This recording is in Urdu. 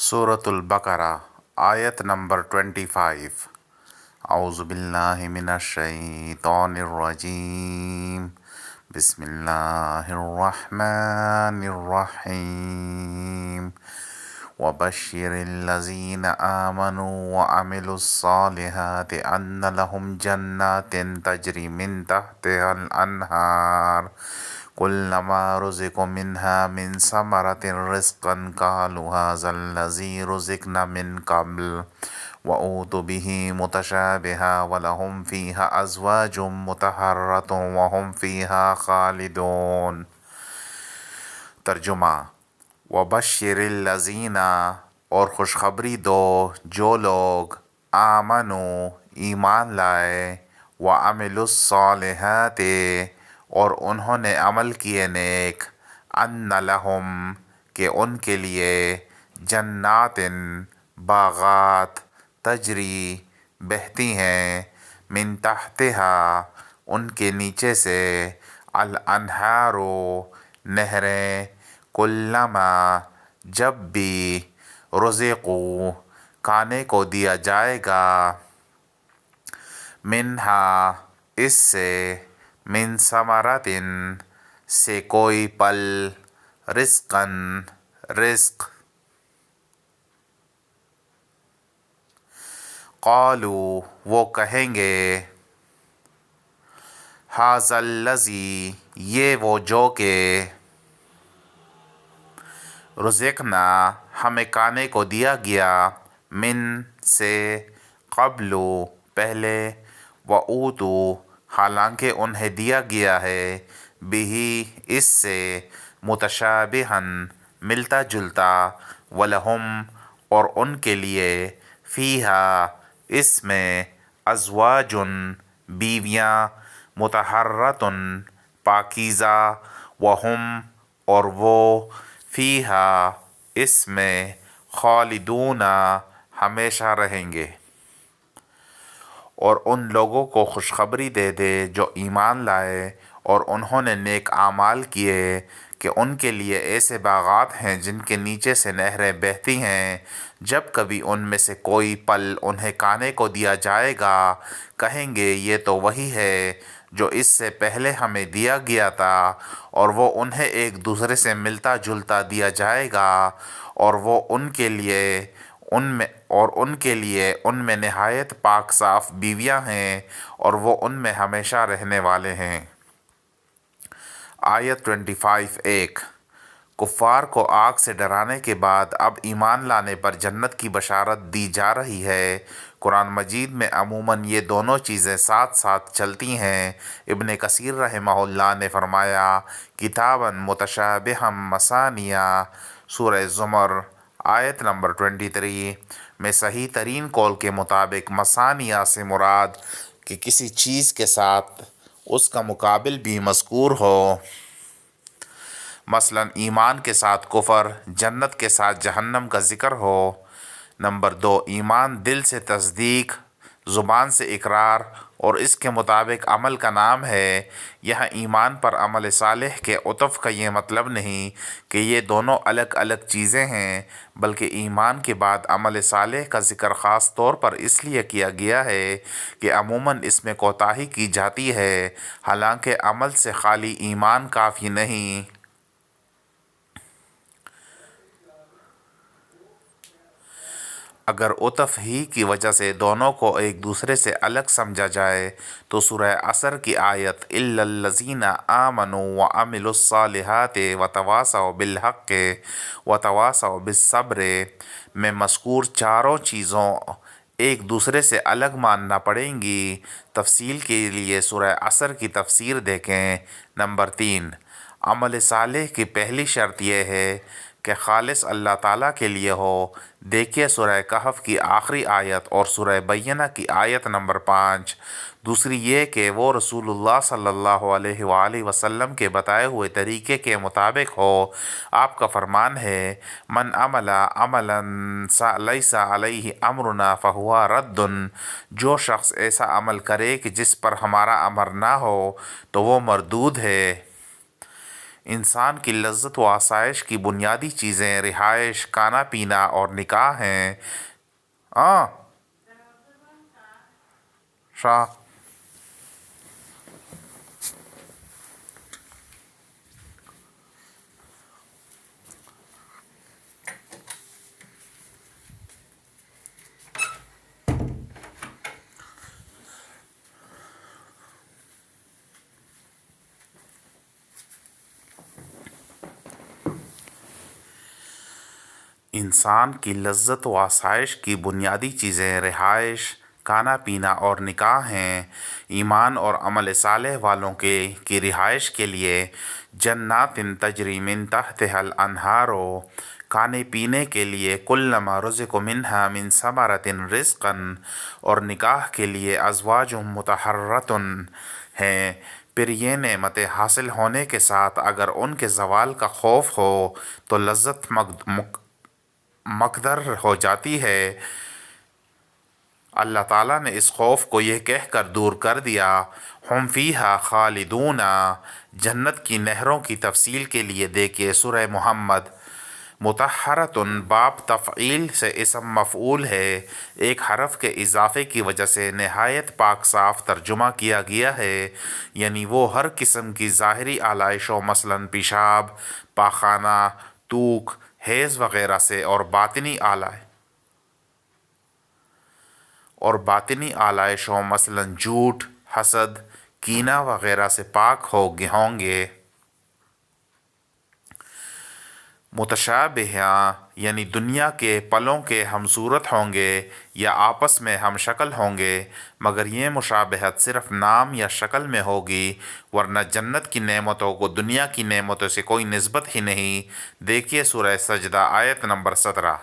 سورة البقرہ آیت نمبر 25۔ اعوذ باللہ من الشیطان الرجیم، بسم اللہ الرحمن الرحیم۔ وبشر الذین آمنوا وعملوا الصالحات ان لهم جنات تجری من تحتها الانہار كلما رزقوا منها من ثمرة رزقا قالوا هذا الذي رزقنا من قبل وأوتوا به متشابها ولهم فيها أزواج مطهرة وهم فيها خالدون۔ ترجمہ: وبشر الذین، اور خوشخبری دو جو لوگ آمنو ایمان لائے، وعملوا الصالحات اور انہوں نے عمل کیے نیک، ان لہم کہ ان کے لیے، جنات باغات، تجری بہتی ہیں، من تحتہا ان کے نیچے سے، الانہار نہریں، کلما جب بھی، رزقو کھانے کو دیا جائے گا، منہا اس سے، من ثمرۃ سے کوئی پھل، رزقاً رزق، قالوا وہ کہیں گے، ھذا الذی یہ وہ جو کہ، رزقنا ہمیں کھانے کو دیا گیا، من سے، قبل پہلے، وَأُوتُوا حالانکہ انہیں دیا گیا ہے، بہ اس سے، متشابہاً ملتا جلتا، وَلَہُمْ اور ان کے لیے، فیہا اس میں، ازواج بیویاں، مطہرۃ پاکیزہ، وہم اور وہ، فیہا اس میں، خالدون ہمیشہ رہیں گے۔ اور ان لوگوں کو خوشخبری دے دے جو ایمان لائے اور انہوں نے نیک اعمال کیے، کہ ان کے لیے ایسے باغات ہیں جن کے نیچے سے نہریں بہتی ہیں، جب کبھی ان میں سے کوئی پھل انہیں کھانے کو دیا جائے گا، کہیں گے یہ تو وہی ہے جو اس سے پہلے ہمیں دیا گیا تھا، اور وہ انہیں ایک دوسرے سے ملتا جلتا دیا جائے گا، اور وہ ان کے لیے ان میں نہایت پاک صاف بیویاں ہیں، اور وہ ان میں ہمیشہ رہنے والے ہیں۔ آیت 25 1۔ کفار کو آگ سے ڈرانے کے بعد اب ایمان لانے پر جنت کی بشارت دی جا رہی ہے۔ قرآن مجید میں عموماً یہ دونوں چیزیں ساتھ ساتھ چلتی ہیں۔ ابن کثیر رحمہ اللہ نے فرمایا، کتاباً متشابہاً مثانیہ، سورہ زمر آیت نمبر 23 میں صحیح ترین قول کے مطابق مثانیہ سے مراد کہ کسی چیز کے ساتھ اس کا مقابل بھی مذکور ہو، مثلاً ایمان کے ساتھ کفر، جنت کے ساتھ جہنم کا ذکر ہو۔ نمبر 2، ایمان دل سے تصدیق، زبان سے اقرار اور اس کے مطابق عمل کا نام ہے۔ یہاں ایمان پر عمل صالح کے عطف کا یہ مطلب نہیں کہ یہ دونوں الگ الگ چیزیں ہیں، بلکہ ایمان کے بعد عمل صالح کا ذکر خاص طور پر اس لیے کیا گیا ہے کہ عموماً اس میں کوتاہی کی جاتی ہے، حالانکہ عمل سے خالی ایمان کافی نہیں۔ اگر عطف ہی کی وجہ سے دونوں کو ایک دوسرے سے الگ سمجھا جائے تو سورہ عصر کی آیت اِلَّا الَّذِينَ آمَنُوا وَعَمِلُوا الصَّالِحَاتِ وَتَوَاصَوْا بِالْحَقِّ وَتَوَاصَوْا بِالصَّبْرِ میں مذکور چاروں چیزوں ایک دوسرے سے الگ ماننا پڑیں گی۔ تفصیل کے لیے سورہ عصر کی تفسیر دیکھیں۔ نمبر 3، عمل صالح کی پہلی شرط یہ ہے کہ خالص اللہ تعالیٰ کے لیے ہو۔ دیکھیے سورہ کہف کی آخری آیت اور سورہ بینہ کی آیت نمبر 5۔ دوسری یہ کہ وہ رسول اللہ صلی اللہ علیہ وآلہ وسلم کے بتائے ہوئے طریقے کے مطابق ہو۔ آپ کا فرمان ہے، من عمل عملا لیس علیہ امرنا فہو رد، جو شخص ایسا عمل کرے کہ جس پر ہمارا امر نہ ہو تو وہ مردود ہے۔ انسان کی لذت و آسائش کی بنیادی چیزیں رہائش، کھانا پینا اور نکاح ہیں۔ آ شاہ انسان کی لذت و آسائش کی بنیادی چیزیں رہائش، کھانا پینا اور نکاح ہیں۔ ایمان اور عمل صالح والوں کی رہائش کے لیے جنات تجری من تحتها الانہار، کھانے پینے کے لیے کلما رزقوا منہا من ثمرۃ رزقا، اور نکاح کے لیے ازواج مطہرات ہیں۔ پھر یہ نعمتیں حاصل ہونے کے ساتھ اگر ان کے زوال کا خوف ہو تو لذت مقدر ہو جاتی ہے۔ اللہ تعالیٰ نے اس خوف کو یہ کہہ کر دور کر دیا، ہم فیہا خالدون۔ جنت کی نہروں کی تفصیل کے لیے دیکھیے سورہ محمد۔ مطہرۃ باب تفعیل سے اسم مفعول ہے، ایک حرف کے اضافے کی وجہ سے نہایت پاک صاف ترجمہ کیا گیا ہے، یعنی وہ ہر قسم کی ظاہری آلائشوں مثلاً پیشاب، پاخانہ، تھوک، حیض وغیرہ سے، اور باطنی آلائشوں مثلاً جھوٹ، حسد، کینہ وغیرہ سے پاک ہوں گے۔ متشابہ یعنی دنیا کے پھلوں کے ہم صورت ہوں گے یا آپس میں ہم شکل ہوں گے، مگر یہ مشابہت صرف نام یا شکل میں ہوگی، ورنہ جنت کی نعمتوں کو دنیا کی نعمتوں سے کوئی نسبت ہی نہیں۔ دیکھیے سورہ سجدہ آیت نمبر 17۔